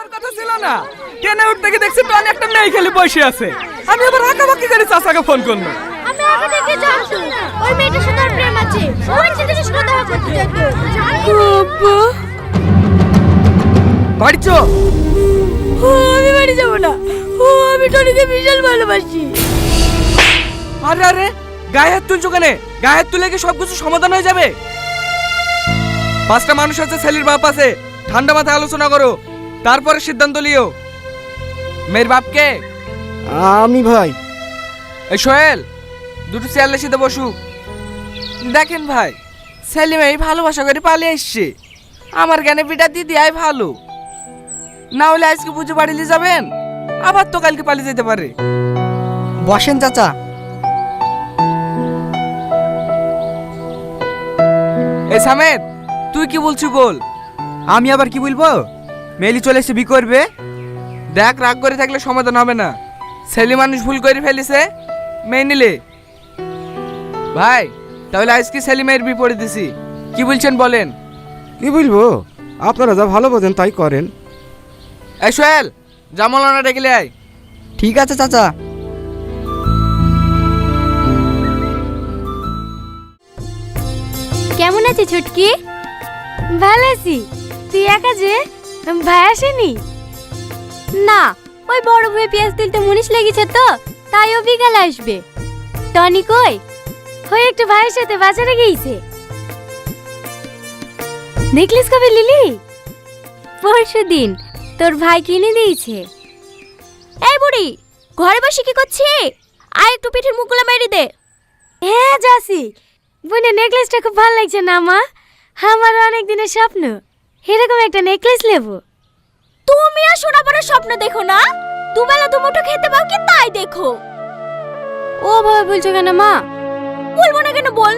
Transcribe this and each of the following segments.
যাওয়ার কথা ছিল না, ট্রেনে উঠতে গিয়ে দেখছি টনি একটা মেয়ে খেলে বসে আছে। আমি আবার আঁকাবাকি করে চাচাকে ফোন করলো। আমি আগে থেকে জানতো ওই মেয়েটার সাথে ওর প্রেম আছে। ওই ছেলেটার সাথে দেখা করতে যেত। আব্বা, বাড়ি চ। আমি বাড়ি যাব না। আমি টনিকে বিশাল ভালোবাসি। আরে আরে, গায়ে হাত তুলছো কেন? গায়ে হাত তুলে কি সবকিছু সমাধান হয়ে যাবে? পাঁচটা মানুষ আছে, ছেলের বাপ আছে, ঠান্ডা মাথায় আলোচনা করো, তারপরে সিদ্ধান্ত লিও। মেয়ের বাপকে? আমি ভাই। এই সোহেল, দুটো চেয়ারলে সিধে বসু। দেখেন ভাই, ছেলে মেয়ে ভালোবাসা করে পালিয়ে এসছে। আমার জ্ঞানে বিটা দিদি আয় ভালো, না হলে আজকে পুজো বাড়িলে যাবেন, আবার তো কালকে পালিয়ে যেতে পারে। বসেন চাচা। এই সামেদ, তুই কি বলছিস বল। আমি আবার কি বলবো? মেলি চলে এসে বি করবে। দেখ, রাগ করে থাকলে সমাধান হবে না। ছেলে মানুষ ভুল করে ফেলেছে, মেয়ে নিলে। ভাই, তাহলে আজকে ছেলে মেয়ের বিপরীত দিছি, কি বলছেন বলেন? কি বলবো, আপনারা যা ভালো বোঝেন তাই করেন। এই সোহেল, জামালানা ডেকে আয়। ঠিক আছে চাচা। কেমন আছিস ছুটকি? ভালো আছি। তুই একা যে, ভাই আসেনি? না, ওই বড় ভাই পেঁয়াজ তুলতে মুনিশ লেগেছে তো, তাই ও বিকালে আসবে। টনি কই? ওই একটু ভাইয়ের সাথে বাজারে গিয়েছে। নেকলেস কবে লিলি? পরশু দিন তোর ভাই কিনে দিয়েছে। এই বুড়ি, ঘরে বসে কি করছিস? আয় একটু পিঠের মুখগুলো মেরে দে। হ্যাঁ যাসি। বোনের নেকলেসটা খুব ভালো লাগছে না মা? আমার অনেক দিনের স্বপ্ন এরকম একটা নেকলেস নেব। তুমি আর সোনা পরার স্বপ্ন দেখো না, দুবেলা দুমুঠো খেতে পাও কি তাই দেখো। ও ভাবে বলছো কেন মা? বলবো না কেন বল।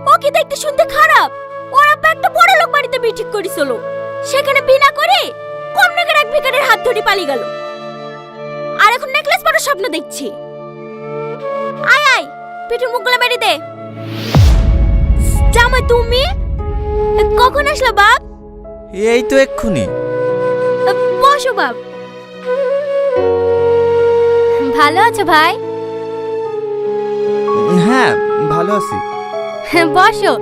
ও কি দেখতে শুনতে খারাপ? ওর আব্বা একটা বড় লোক বাড়িতে বিয়ে ঠিক করেছিল, সেখানে বিনা করে কম টাকার এক ভিখারির হাত ধরে পালিয়ে গেল, আর এখন নেকলেস পরার স্বপ্ন দেখছি। আয় আয়, পিঠের মুখগুলো মেরে দে। জামাই তুমি কখন আসলো বাপ? এই তো এক্ষুনি। বসো বাপ। ভালো আছো ভাই? হ্যাঁ, ভালো আছি। বসো,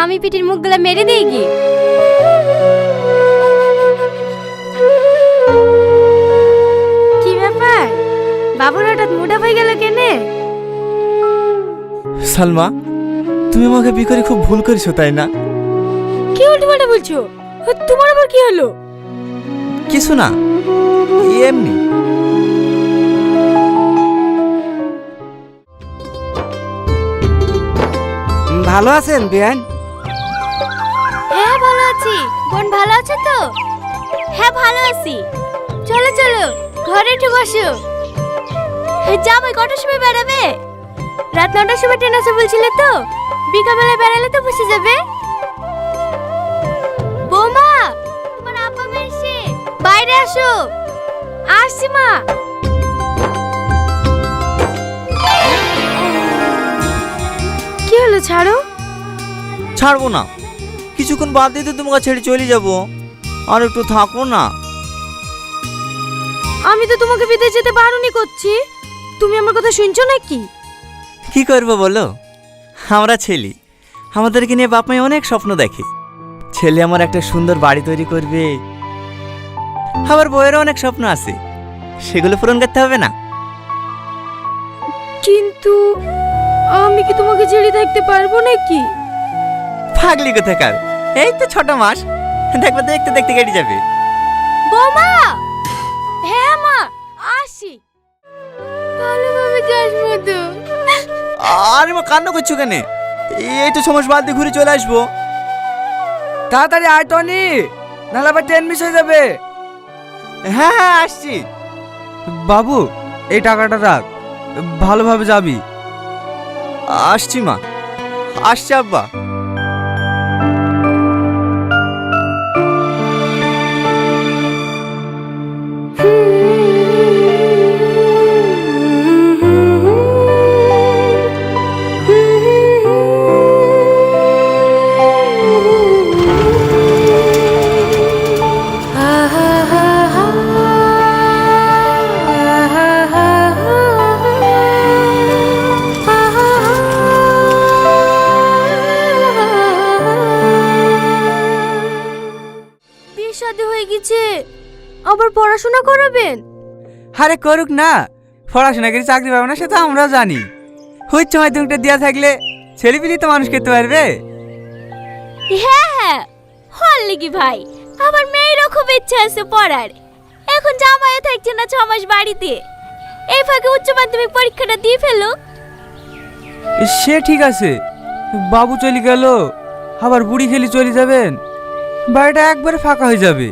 আমি পিঠের মুখগুলো মেরে দিই কি? কি ব্যাপার, বাবুর হঠাৎ মোটা হয়ে গেল কেনে? সালমা, তুমি আমাকে বিয়ে করে খুব ভুল করেছো তাই না? কি উল্টোপাল্টা বলছো? তোমার আবার কি হলো? কিছু না, এমনি। ভালো আছেন বিয়ান? হ্যাঁ ভালো আছি। বোন ভালো আছে তো? হ্যাঁ ভালো আছি। চলো চলো, ঘরে একটু বসো। জামাই কটার সময় বেরাবে? রাত 9টার সময় ট্রেন আছে বলছিলে তো, বিকালবেলা বেরালে তো বসে যাবে। বৌমা, তোমার আব্বা এসে, বাইরে আসো। আসছি মা। কি হলো, ছাড়ো। ছাড়বো না, কিছুক্ষণ বাদ দিতে তোমাকে ছেড়ে চলে যাবো। আর একটু থাকো না। আমি তো তোমাকে বিদেশ যেতে বারণই করছি, তুমি আমার কথা শুনছো নাকি? কি করবো বলো, আমরা ছেলে, আমাদেরকে নিয়ে বাপ মাই অনেক স্বপ্ন দেখে। ছেলে আমার একটা সুন্দর বাড়ি তৈরি করবে, আবার বইয়েরও অনেক স্বপ্ন আছে, সেগুলো পূরণ করতে হবে না? কিন্তু আমি কি তোমাকে ছেড়ে থাকতে পারবো নাকি? পাগলি কোথাকার, এই তো 6 মাস, দেখবে দেখতে দেখতে কেটে যাবে। বৌমা। হ্যাঁ মা, আসি। ভালোভাবে যাস মধু। আরে মা, কান্না করছো কেন? এই তো 6 মাস বাদ দিয়ে ঘুরে চলে আসবো। তাড়াতাড়ি আয় টনি, নাহলে আবার ট্রেন মিস হয়ে যাবে। হ্যাঁ হ্যাঁ, আসছি। বাবু, এই টাকাটা রাখ, ভালোভাবে যাবি। আসছি মা, আসছি আব্বা। শাদী হয়ে গেছে, আবার পড়াশোনা করাবেন? আরে করুক না, পড়াশোনা করে চাকরি পাবে না সে তো আমরাও জানি। হচ্ছে মাধ্যমিকটা দেওয়া থাকলে ছেলেপিলি তো মানুষ করতে পারবে। হ্যাঁ হ্যাঁ, হল লিগি ভাই, আমার মেয়েরও খুব ইচ্ছা আছে পড়ার। এখন জামাইও থাকছে না 6 মাস বাড়িতে, এই ফাঁকে উচ্চ মাধ্যমিক পরীক্ষাটা দিয়ে ফেলো। সে ঠিক আছে, বাবু চলে গেল, আবার বুড়ি খেলি চলে যাবেন, বাড়িটা একবারে ফাঁকা হয়ে যাবে।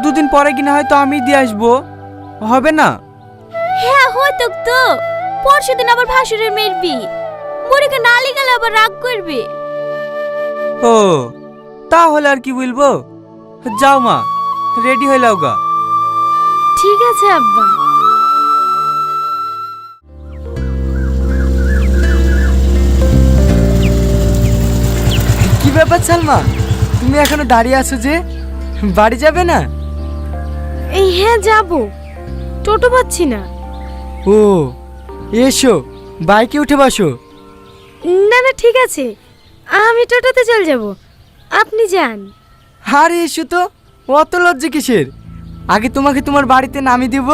দুদিন পরে কিনা হয়তো আমি দিয়ে আসবো, হবে না? হ্যাঁ হতো তো, পরশুদিন আবার ভাসুরের মেয়ের বিয়ে, বুড়িকে নালি গেলে আবার রাগ করবে। ও তাহলে আর কি বলবো, যাও মা, রেডি হয়ে লাও গা। ঠিক আছে আব্বা। কি ব্যাপার সালমা, তুমি এখনো দাঁড়িয়ে আছো যে, বাড়ি যাবে না? এই হ্যাঁ যাব, টোটো পাচ্ছি না। ও এসো, বাইকে উঠে বসো। না না ঠিক আছে, আমি টোটোতে চলে যাব, আপনি যান। আরে এসো তো, অত লজ্জা কিসের? আগে তোমাকে তোমার বাড়িতে নামিয়ে দেব,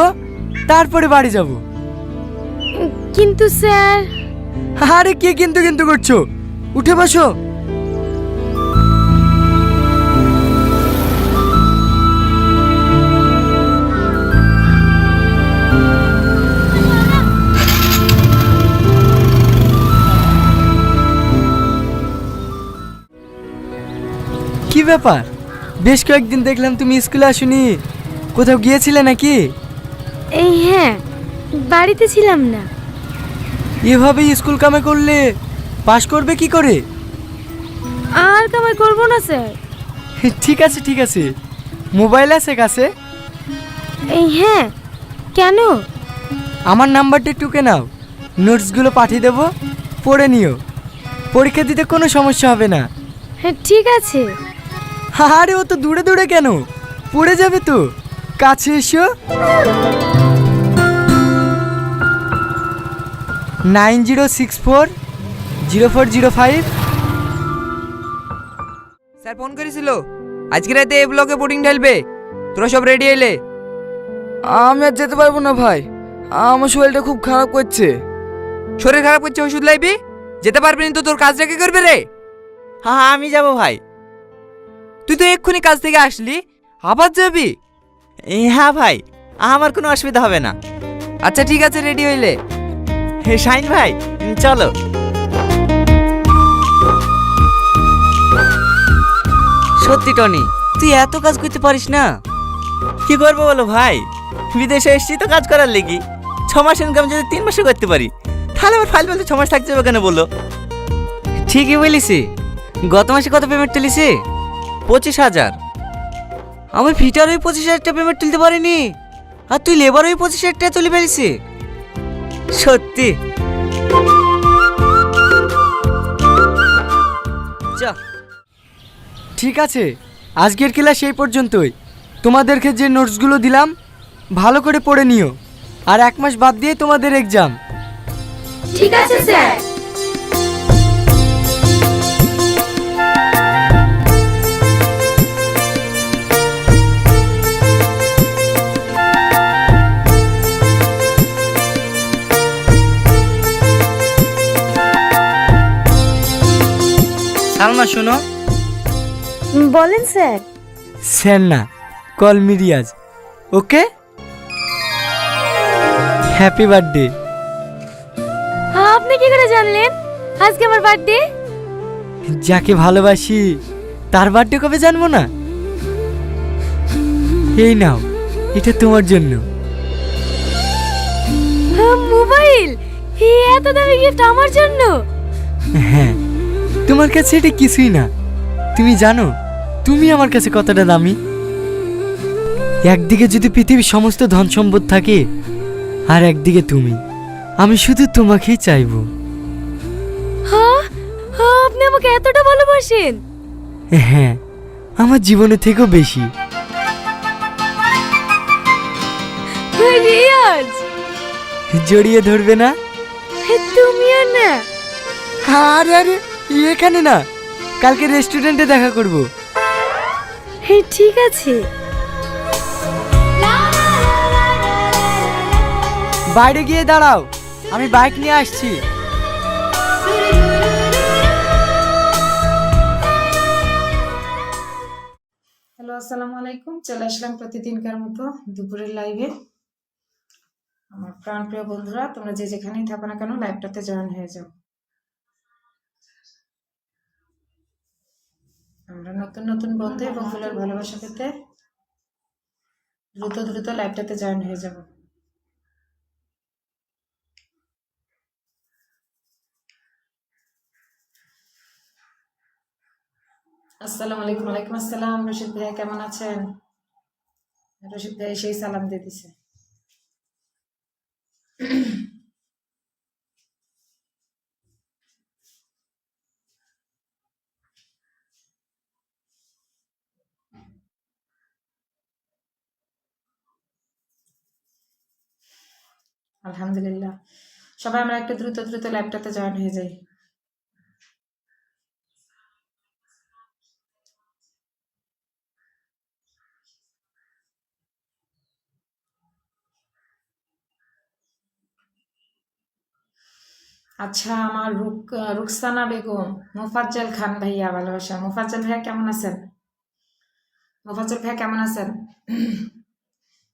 তারপরে বাড়ি যাব। কিন্তু স্যার। আরে কি কিন্তু কিন্তু করছো, উঠে বসো। কি ব্যাপার, বেশ কয়েকদিন দেখলাম তুমি স্কুলে আসোনি, কোথাও গিয়েছিলে নাকি? এই হ্যাঁ, বাড়িতে ছিলাম না। এভাবে স্কুল কামে করলে পাশ করবে কি করে? আর কামাই করবো না স্যার। ঠিক আছে ঠিক আছে, মোবাইল আছে কাছে? এই হ্যাঁ, কেন? আমার নাম্বারটা টুকে নাও, নোটসগুলো পাঠিয়ে দেবো, পড়ে নিও, পরীক্ষা দিতে কোনো সমস্যা হবে না। হ্যাঁ ঠিক আছে। আরে ও তো দূরে দূরে কেন, পড়ে যাবে তো, কাছে এসো। 90640405। স্যার ফোন করেছিল, আজকে রাতে এই ব্লকে বোর্ডিং ঢালবে, তোরা সব রেডি এলে? আমি আর যেতে পারবো না ভাই, আমার শরীরটা খুব খারাপ করছে। শরীর খারাপ করছে, ওষুধ লাইবি, যেতে পারবি না তো তোর কাজটা কে করবে রে? হ্যাঁ আমি যাব ভাই। তুই তো এক্ষুনি কাজ থেকে আসলি, আবার যাবি? হ্যাঁ ভাই, আমার কোনো অসুবিধা হবে না। আচ্ছা ঠিক আছে, রেডি হইলে। শাইন ভাই চলো। সত্যি টনি, তুই এত কাজ করতে পারিস না? কি করবো বলো ভাই, বিদেশে এসেছি তো কাজ করার লেগি। 6 মাস ইনকাম যদি 3 মাসে করতে পারি, তাহলে আবার ফাইল বলতে 6 মাস থাকতে হবে কেন বলো? ঠিকই বলিস, গত মাসে কত পেমেন্ট তুলিস? 25,000। আমি ফিটার ওই 25,000 টাকা পেমেন্ট তুলতে পারিনি, আর তুই লেবার ওই 25,000 টাকা তুলে ফেলিস। সত্যি যা। ঠিক আছে, আজকের ক্লাস এই পর্যন্তই। তোমাদেরকে যে নোটসগুলো দিলাম ভালো করে পড়ে নিও, আর 1 মাস বাদ দিয়ে তোমাদের এক্সাম। ঠিক আছে স্যার। সালমা শোনো। বলেন স্যার। স্যার না, কল মি রিয়াজ। ওকে, হ্যাপি বার্থডে। আপনি কি করে জানলেন আজকে আমার বার্থডে? যাকে ভালোবাসি তার বার্থডে কবে জানবো না? এই নাও, এটা তোমার জন্য। মোবাইল? এত দামি গিফট আমার জন্য? হ্যাঁ, তোমার কাছে এটা কিছুই না। তুমি জানো তুমি আমার কাছে কতটা দামি? একদিকে যদি পৃথিবীর সমস্ত ধন সম্পদ থাকে, আর একদিকে তুমি, আমি শুধু তোমাকেই চাইবো। হ্যাঁ, আপনি আমাকে এতটা ভালোবাসেন? হ্যাঁ, আমার জীবনের থেকেও বেশি। রিয়াজ, জড়িয়ে ধরবে না? তুমিও না? আরে আরে, এখানে না, কালকে রেস্টুরেন্টে দেখা করব। ঠিক আছে। বাইরে গিয়ে দাঁড়াও, আমি বাইক নিয়ে আসছি। হ্যালো, আসসালামু আলাইকুম। চলে আসলাম প্রতিদিনকার মতো দুপুরের লাইভে। আমার প্রাণপ্রিয় বন্ধুরা, তোমরা যে যেখানেই থাকো না কেন লাইভটাতে জয়েন হয়ে যাও। আমরা নতুন নতুন বন্ধু এবং ফুলের ভালোবাসা পেতে দ্রুত দ্রুত লাইভটাতে জয়েন হয়ে যাব। আসসালামু আলাইকুম। ওয়ালাইকুম আসসালাম। রশিদ ভাইয়া কেমন আছেন? রশিদ ভাই সেই সালাম দিয়ে দিছে। আলহামদুলিল্লাহ, সবাই আমরা একটু দ্রুত দ্রুত লাইভটাতে জয়েন হয়ে যাই। আচ্ছা, আমার রুকসানা বেগম, মোফাজ্জল খান ভাইয়া ভালোবাসা। মোফাজ্জল ভাইয়া কেমন আছেন? মোফাজ্জল ভাইয়া কেমন আছেন?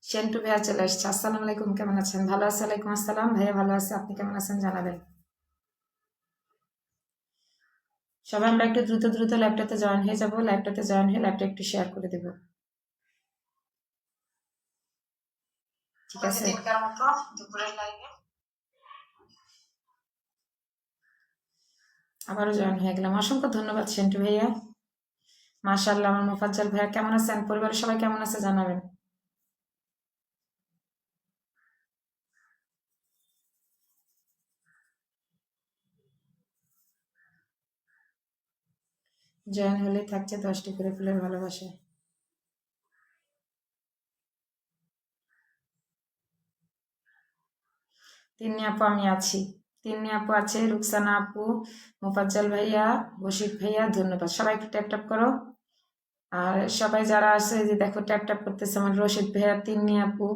সেন্টু ভাইয়া চলে এসছে। আসসালামু আলাইকুম, কেমন আছেন? ভালো আছে? ওয়ালাইকুম আসসালাম। ভাইয়া ভালো আছে, আপনি কেমন আছেন জানাবেন। সবাই আমরা একটু দ্রুত দ্রুত ল্যাপটপে জয়েন হয়ে যাবো। ল্যাপটপে জয়েন হয়ে ল্যাপটপ একটু শেয়ার করে দেব, ঠিক আছে? দুপুরের লাইভে আবারও জয়েন হয়ে গেলাম। অসংখ্য ধন্যবাদ সেন্টু ভাইয়া। মাশাআল্লাহ, আমার মোফাজ্জল ভাইয়া কেমন আছেন? পরিবারের সবাই কেমন আছে জানাবেন। জয়েন হলেই থাকছে 10টি করে ফুলের ভালোবাসা। তিন্নি আপু আমি আছি, তিন্নি আপু আছে, রুকসানা আপু, মোফাজ্জল ভাইয়া, বশির ভাইয়া, ধন্যবাদ। সবাই একটু ট্যাপ ট্যাপ করো। আর সবাই যারা আছে যে দেখো ট্যাপ ট্যাপ করতেছে, আমার রশিদ ভাইয়া, তিন্নি আপু।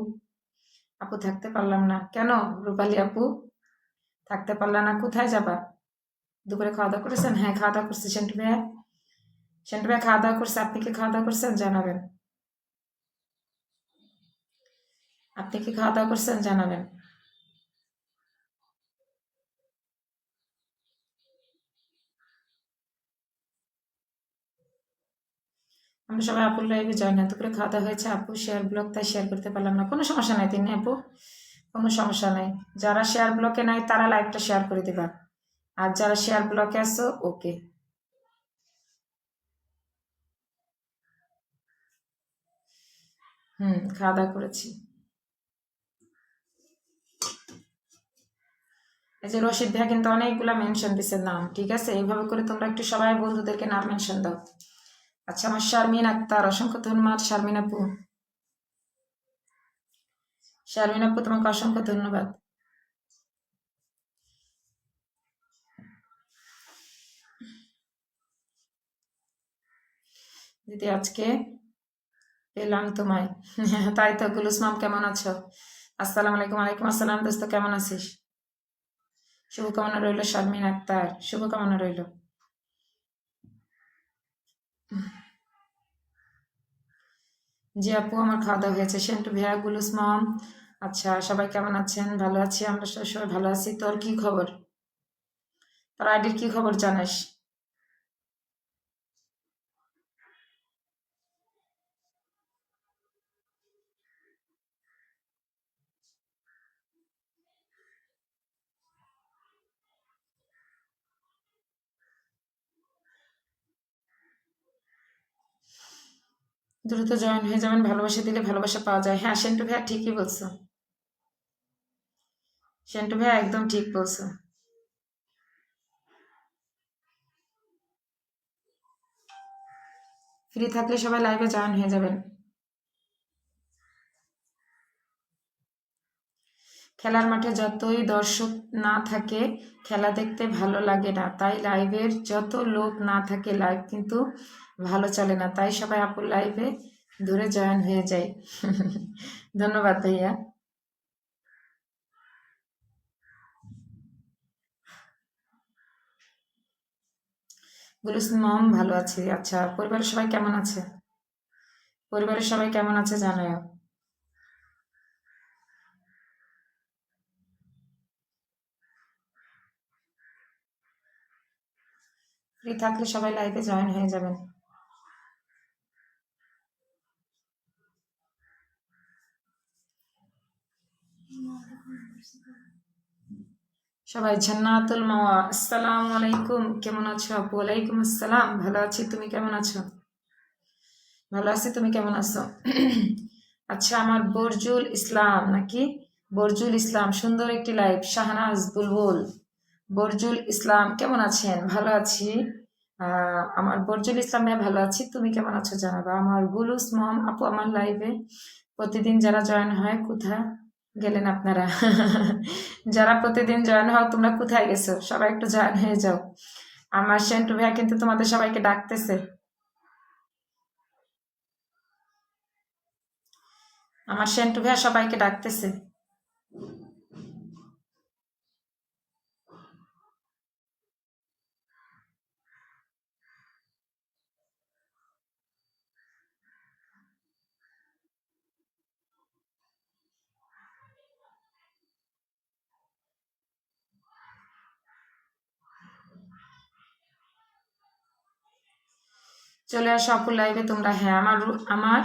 আপু থাকতে পারলাম না কেন? রূপালী আপু থাকতে পারলাম না, কোথায় যাবা? দুপুরে খাওয়া দাওয়া করেছেন? হ্যাঁ, খাওয়া দাওয়া করছি। সেন্টু ভাইয়া, সেন্টু ভাইয়া খাওয়া দাওয়া করছে, আপনি কি খাওয়া দাওয়া করছেন জানাবেন। আপনি কি খাওয়া দাওয়া করছেন জানাবেন। আমরা সবাই আপুর লাইভে জয়েন না, দুপুরে খাওয়া দাওয়া হয়েছে। আপু শেয়ার ব্লক, তাই শেয়ার করতে পারলাম না। কোনো সমস্যা নাই তিনি আপু, কোনো সমস্যা নাই। যারা শেয়ার ব্লকে নাই তারা লাইভটা শেয়ার করে দিবা, আর যারা শেয়ার ব্লকে আছো ওকে। খাওয়া দাওয়া করেছি। এই যে রশিদ ভাইয়া কিন্তু অনেকগুলা মেনশন দিছে নাম, ঠিক আছে? এইভাবে করে তোমরা একটু সবাই বন্ধুদেরকে নাম মেনশন দাও। আচ্ছা, আমার শারমিন আক্তার, অসংখ্য ধন্যবাদ শারমিন আপু। শারমিন আপু তোমাকে অসংখ্য ধন্যবাদ। দিদি আজকে পেলাম তোমায়। তাই তো। গুলুস মাম কেমন আছো? আসসালামু আলাইকুম। ওয়ালাইকুম আসসালাম। দোস্ত কেমন আছিস? শুভকামনা রইল শারমিন আক্তার, শুভকামনা রইল। জি আপু, আমার খাওয়া দাওয়া হয়েছে। সেন্টু ভাইয়া, গুলুস মাম, আচ্ছা সবাই কেমন আছেন? ভালো আছি, আমরা সবাই ভালো আছি। তোর কি খবর? তোর আইডির কি খবর জানাস? দ্রুত জয়েন হয়ে যাবেন, ভালোবাসা দিলে ভালোবাসা পাওয়া যায়। হ্যাঁ সেন্টু ভাইয়া ঠিকই বলছো, সেন্টু ভাইয়া একদম ঠিক বলছো। ফ্রি থাকলে সবাই লাইভে জয়েন হয়ে যাবেন। খেলার মাঠে যতই দর্শক না থাকে খেলা দেখতে ভালো লাগে না, তাই লাইভের যত লোক না থাকে লাইভ কিন্তু ভালো চলে না, তাই সবাই আপুর লাইভে ধরে জয়েন হয়ে যায়। ধন্যবাদ ভাইয়া। গুলুসুম মম ভালো আছে। আচ্ছা, পরিবারের সবাই কেমন আছে? পরিবারের সবাই কেমন আছে জানাও। ফ্রি থাকলে সবাই লাইভে জয়েন হয়ে যাবেন। সবাই জান্নাতুল মাওয়া, আসসালামু আলাইকুম, কেমন আছো আপু? ওয়ালাইকুম আসসালাম, ভালো আছি, তুমি কেমন আছো? ভালো আছি, তুমি কেমন আছো? আচ্ছা, আমার বরজুল ইসলাম নাকি? বরজুল ইসলাম, সুন্দর একটি লাইভ। শাহনাজ বুলবুল, বরজুল ইসলাম কেমন আছেন? ভালো আছি। আমার বরজুল ইসলাম ভাই ভালো আছি, তুমি কেমন আছো জানাবা। আমার গুলুস মম আপু আমার লাইভে প্রতিদিন যারা জয়েন হয়, কোথায় গেলেন আপনারা? যারা প্রতিদিন জয়েন হও তোমরা কোথায় গেছো? সবাই একটু জয়েন হয়ে যাও। আমার সেন্টু ভাইয়া কিন্তু তোমাদের সবাইকে ডাকতেছে। আমার সেন্টু ভাইয়া সবাইকে ডাকতেছে। চলে আসো আপুর লাইভে তোমরা। হ্যাঁ, আমার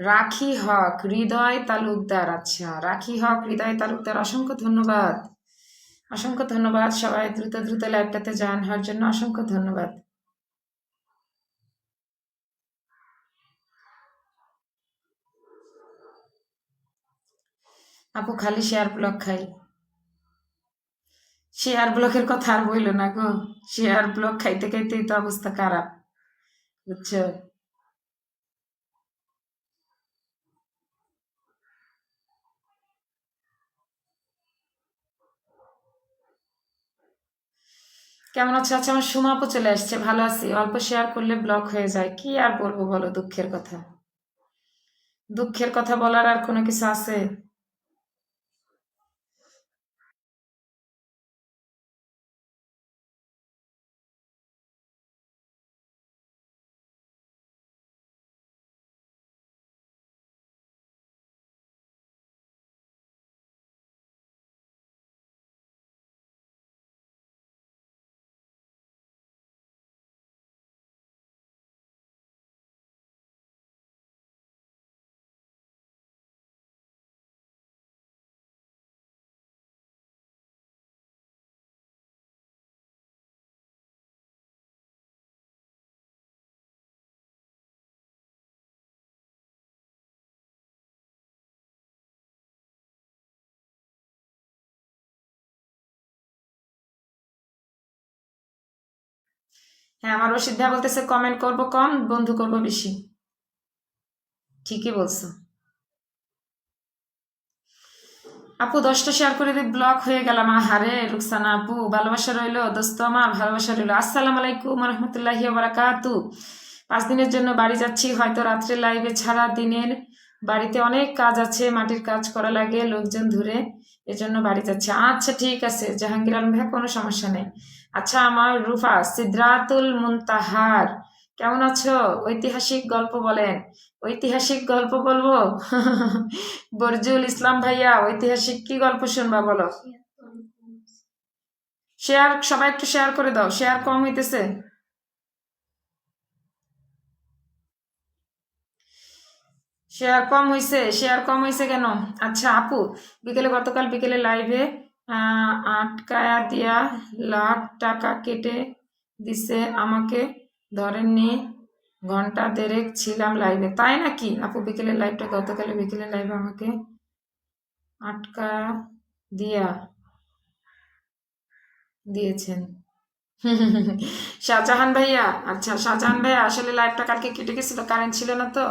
রাখি হক হৃদয় তালুকদার। আচ্ছা, রাখি হক হৃদয় তালুকদার, অসংখ্য ধন্যবাদ, অসংখ্য ধন্যবাদ। সবাই দ্রুত দ্রুত লাইভটাতে জয়েন হওয়ার জন্য অসংখ্য ধন্যবাদ। আপু খালি শেয়ার ব্লক খাই। শেয়ার ব্লকের কথা আর বইলো না গো, শেয়ার ব্লক খাইতে খাইতেই তো অবস্থা খারাপ, বুঝছো? কেমন আছো? আচ্ছা, আমার সুমা আপু চলে আসছে। ভালো আছি, অল্প শেয়ার করলে ব্লক হয়ে যায়, কি আর বলবো বলো, দুঃখের কথা। দুঃখের কথা বলার আর কোনো কিছু আছে? হ্যাঁ, আমার রশিদ ভাই বলতেছে কমেন্ট করবো কম, বন্ধু করবো বেশি। ঠিকই বলছো আপু। 10টা শেয়ার করে দিয়ে ব্লক হয়ে গেলাম। আহারে রুকসানা আপু, ভালোবাসা রইলো দোস্ত আমার, ভালোবাসা রইলো। আসসালামু আলাইকুম রহমতুল্লাহি বারাকাতু। 5 দিনের জন্য বাড়ি যাচ্ছি, হয়তো রাত্রে লাইভে ছাড়া। দিনের বাড়িতে অনেক কাজ আছে, মাটির কাজ করা লাগে, লোকজন ধরে, এজন্য বাড়ি যাচ্ছে। আচ্ছা ঠিক আছে জাহাঙ্গীর আলম ভাই, কোনো সমস্যা নেই। আচ্ছা, আমার রুফা সিদরাতুল মুনতাহার কেমন আছো? ঐতিহাসিক গল্প বলেন। ঐতিহাসিক গল্প বলবো? বরজুল ইসলাম ভাইয়া, ঐতিহাসিক কি গল্প শুনবা বলো? শেয়ার, সবাই একটু শেয়ার করে দাও, শেয়ার কম হইতেছে। শেয়ার কম হয়েছে, শেয়ার কম হয়েছে কেন? আচ্ছা আপু, গতকাল বিকেলে লাইভে আটকায়া দিয়া লাখ টাকা কেটে দিছে আমাকে, ধরেননি। ঘন্টা দেড়েক ছিলাম লাইভে। তাই নাকি আপু? গতকালে বিকেলে লাইভে আমাকে আটকা দিয়া দিয়েছেন। শাহজাহান ভাইয়া, আচ্ছা শাহজাহান ভাইয়া, আসলে লাইভটা কালকে কেটে গেছিল, কারেন্ট ছিল না তো।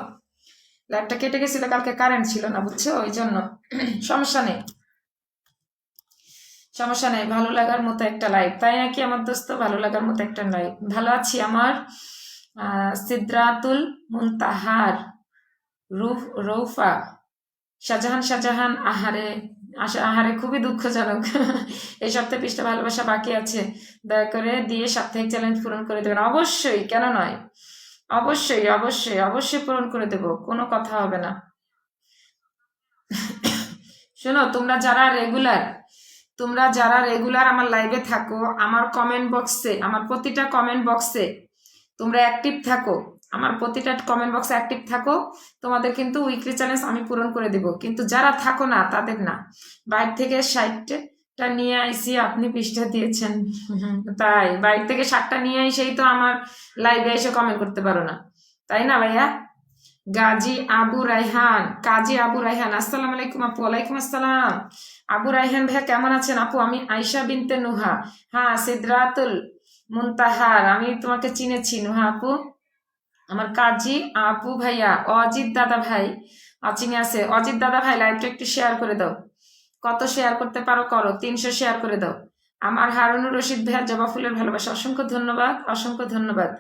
লাইটটা কেটে গেছিল কালকে, কারেন্ট ছিল না বুঝছো, ওই জন্য। সমস্যা নেই। সমস্যা নেই, ভালো লাগার মতো একটা লাইভ, তাই নাকি আমার দোস্ত? ভালো লাগার মতো একটা লাইভ। ভালো আছি। আমার সিদ্রাতুল মুনতাহার, রৌফা, শাহজাহান আহারে, আহারে খুবই দুঃখজনক। এই সপ্তাহে পৃষ্ঠা ভালোবাসা বাকি আছে, দয়া করে দিয়ে সাপ্তাহিক চ্যালেঞ্জ পূরণ করে দেবেন। অবশ্যই, কেন নয়, অবশ্যই অবশ্যই অবশ্যই পূরণ করে দেব, কোনো কথা হবে না। শোনো, তোমরা যারা রেগুলার আমার লাইভে থাকো, আমার কমেন্ট বক্সে, আমার প্রতিটা কমেন্ট বক্সে তোমরা অ্যাক্টিভ থাকো, আমার প্রতিটা কমেন্ট বক্সে অ্যাক্টিভ থাকো, তোমাদের কিন্তু উইকলি চ্যালেঞ্জ আমি পূরণ করে দেব। কিন্তু যারা থাকো না তাদের না। বাইরে থেকে 60টা নিয়ে আইসি, আপনি পৃষ্ঠা দিয়েছেন। তাই বাইরে থেকে 60টা নিয়ে আইসেই তো আমার লাইভে এসে কমেন্ট করতে পারো না, তাই না ভাইয়া? কাজী আবু রায়হান, আসসালামু আলাইকুম আপু। ওয়ালাইকুম আসসালাম। আবু রায়হান ভাইয়া কেমন আছেন আপু? আমি আয়শা বিনতে নুহা। হ্যাঁ, সিদরাতুল মুনতাহার, আমি তোমাকে চিনেছি নুহা আপু। আমার কাজী আপু ভাইয়া, অজিত দাদা ভাই চিনে আছে। অজিত দাদা ভাই, লাইভটা একটু শেয়ার করে দাও। কত শেয়ার করতে পারো করো, 300 শেয়ার করে দাও। আমার হারুনুর রশিদ ভাইয়া, জবা ফুলের ভালোবাসা, অসংখ্য ধন্যবাদ, অসংখ্য ধন্যবাদ।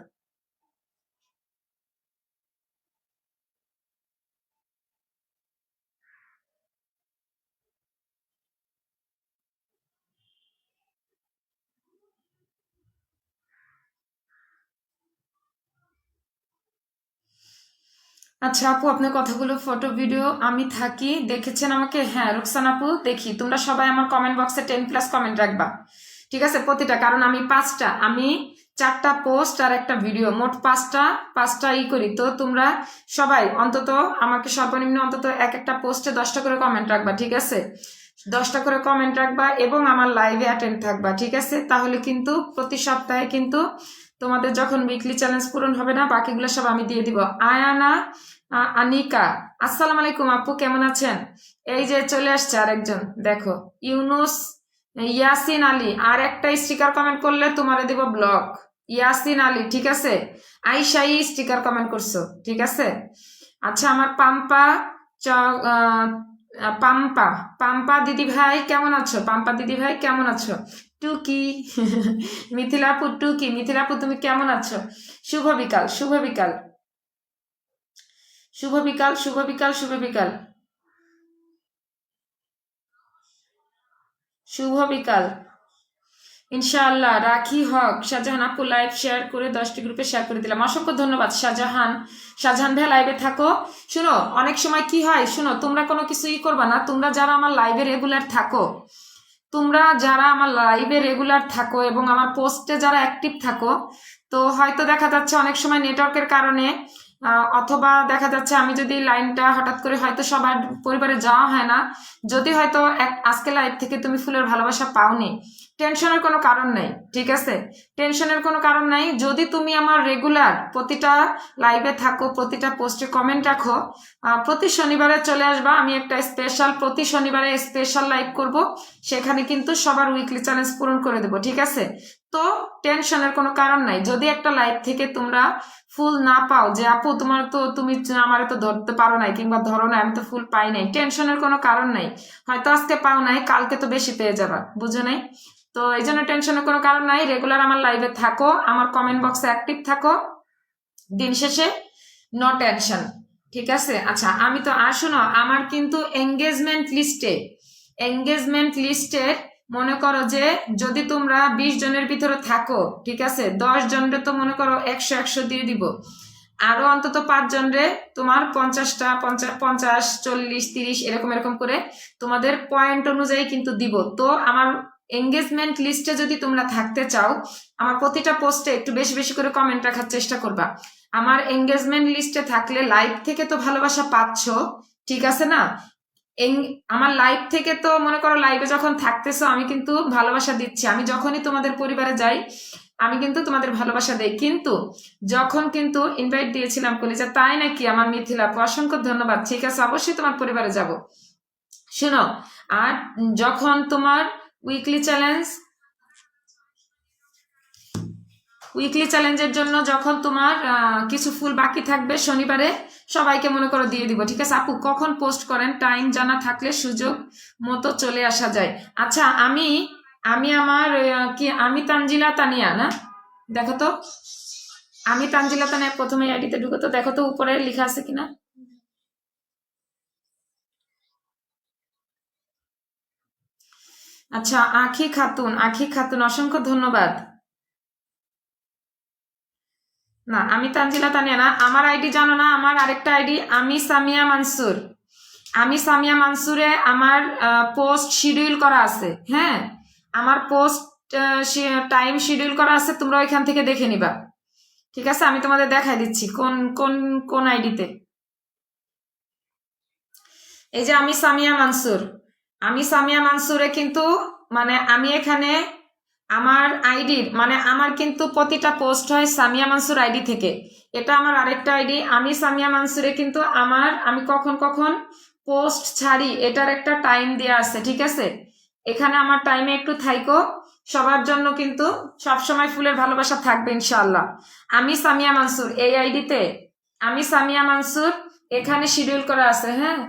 আচ্ছা আপু, আপনার কথাগুলো ফটো ভিডিও আমি থাকি, দেখেছেন আমাকে? হ্যাঁ রুকসানা আপু, দেখি। তোমরা সবাই আমার কমেন্ট বক্সে 10+ কমেন্ট রাখবা, ঠিক আছে? প্রতিটা, কারণ আমি 4টা পোস্ট আর একটা ভিডিও, মোট 5টা করি। তো তোমরা সবাই অন্তত আমাকে সর্বনিম্ন অন্তত একটা পোস্টে 10টা করে কমেন্ট রাখবা, ঠিক আছে? 10টা করে কমেন্ট রাখবা এবং আমার লাইভে অ্যাটেন্ড থাকবা, ঠিক আছে? তাহলে কিন্তু প্রতি সপ্তাহে কিন্তু তোমাদের যখন উইকলি চ্যালেঞ্জ পূরণ হবে না, বাকিগুলো সব আমি দিয়ে দিব। আয়ানা আনিকা, আসসালামু আলাইকুম আপু, কেমন আছেন? এই যে চলে আসছে আরেকজন, দেখো, ইউনুস ইয়াসিন আলী, আর একটা স্টিকার কমেন্ট করলে তোমারে দিব ব্লক। ইয়াসিন আলী, ঠিক আছে? আইসাই স্টিকার কমেন্ট করছো, ঠিক আছে? আচ্ছা, আমার পাম্পা দিদি ভাই কেমন আছো? পাম্পা দিদি ভাই কেমন আছো? টুকি মিথিলাপু, মিথিলাপু তুমি কেমন আছো? শুভ বিকাল, শুভ বিকাল, শুভ বিকাল, শুভ বিকাল, শুভ বিকাল, শুভ বিকাল। ইনশাআল্লাহ। রাখি হক, শাহজাহান আপু লাইভ শেয়ার করে 10টি গ্রুপে শেয়ার করে দিলাম, অসংখ্য ধন্যবাদ শাহজাহান ভাই লাইভে থাকো। শুনো, অনেক সময় কি হয়, শুনো, তোমরা কোনো কিছুই করবা না, তোমরা যারা আমার লাইভে রেগুলার থাকো এবং আমার পোস্টে যারা অ্যাক্টিভ থাকো, তো হয়তো দেখা যাচ্ছে অনেক সময় নেটওয়ার্কের কারণে অথবা দেখা যাচ্ছে আমি যদি লাইনটা হঠাৎ করে হয়তো সবার পরিবারে যাওয়া হয় না, যদি হয়তো আজকে লাইভ থেকে তুমি ফুলের ভালোবাসা পাওনি, টেনশনের কোনো কারণ নাই, ঠিক আছে? টেনশনের কোনো কারণ নাই। যদি তুমি আমার রেগুলার প্রতিটা লাইভে থাকো, প্রতিটা পোস্টে কমেন্ট রাখো, প্রতি শনিবারে চলে আসবা, আমি একটা প্রতি শনিবারে স্পেশাল লাইভ করব, সেখানে কিন্তু সবার উইকলি চ্যালেঞ্জ পূরণ করে দেবো, ঠিক আছে? তো টেনশনের কোনো কারণ নাই। যদি একটা লাইভ থেকে তোমরা ফুল না পাও, যে আপু তুমি আমার তো ধরতে পারো নাই কিংবা ধরো না, আমি তো ফুল পাই নাই, টেনশনের কোনো কারণ নাই। হয়তো আজকে পাও নাই, কালকে তো বেশি পেয়ে যাবা, বুঝো নাই? তো এই জন্য টেনশনের কোনো কারণ নাই। রেগুলার আমার লাইভে থাকো, আমার কমেন্ট বক্সে অ্যাক্টিভ থাকো, দিন শেষে নো টেনশন, ঠিক আছে? আচ্ছা, আমি তো শোনো, আমার কিন্তু এঙ্গেজমেন্ট লিস্টে মনে করো যে যদি তোমরা 20 জনের ভিতরে থাকো, ঠিক আছে, 10 জনরে তো মনে করো 100 দিয়ে দিব, আরো অন্তত 5 জনরে তোমার 50টা 50 40 30 এরকম করে তোমাদের পয়েন্ট অনুযায়ী কিন্তু দিব। তো আমার এঙ্গেজমেন্ট লিস্টে যদি তোমরা থাকতে চাও, আমার প্রতিটা পোস্টে একটু বেশি বেশি করে কমেন্ট রাখার চেষ্টা করবা। আমার এঙ্গেজমেন্ট লিস্টে থাকলে লাইভ থেকে তো ভালোবাসা পাচ্ছ, ঠিক আছে না? আমার লাইভ থেকে তো মনে করো লাইভে যখন থাকতেছো আমি কিন্তু ভালোবাসা দিচ্ছি, আমি যখনই তোমাদের পরিবারে যাই আমি কিন্তু তোমাদের ভালোবাসা দেই। কিন্তু যখন কিন্তু ইনভাইট দিয়েছিলাম কলিজা, তাই নাকি? আমার মিথিলা, অসংখ্য ধন্যবাদ, ঠিক আছে, অবশ্যই তোমার পরিবারে যাব। শোনো, আর যখন তোমার উইকলি চ্যালেঞ্জের জন্য যখন তোমার কিছু ফুল বাকি থাকবে শনিবারে, সবাইকে মনে করো দিয়ে দিব, ঠিক আছে? আপু কখন পোস্ট করেন? টাইম জানা থাকলে সুযোগ মতো চলে আসা যায়। আচ্ছা, আমি আমি আমার কি আমি তানজিলা তানিয়া না, দেখো তো, আমি তানজিলা তানিয়া প্রথমে আইডিতে ঢুকো তো, দেখো তো উপরে লেখা আছে কিনা। আচ্ছা, আখি খাতুন, আখি খাতুন অসংখ্য ধন্যবাদ। না, আমি তানজিলা তানিয়া না, আমার আইডি জানো না, আমার আরেকটা আইডি আমি সামিয়া মানসুর। আমি সামিয়া মানসুরে আমার পোস্ট শিডিউল করা আছে, হ্যাঁ, আমার পোস্ট টাইম শিডিউল করা আছে, তোমরা ওইখান থেকে দেখে নিবা। ঠিক আছে, আমি তোমাদের দেখাই দিচ্ছি কোন কোন কোন আইডিতে। এই যে আমি সামিয়া মানসুর, আমি সামিয়া মানসুরে কিন্তু মানে আমি এখানে আমার আইডির মানে আমার কিন্তু প্রতিটা পোস্ট হয় সামিয়া মানসুর আইডি থেকে। এটা আমার আরেকটা আইডি আমি সামিয়া মানসুরে, কিন্তু আমি কখন কখন পোস্ট ছাড়ি এটার একটা টাইম দেওয়া আছে, ঠিক আছে। এখানে আমার টাইমে একটু থাইকো, সবার জন্য কিন্তু সবসময় ফুলের ভালোবাসা থাকবে ইনশাআল্লাহ। আমি সামিয়া মানসুর এই আইডিতে, আমি সামিয়া মানসুর এখানে শিডিউল করা আছে, হ্যাঁ।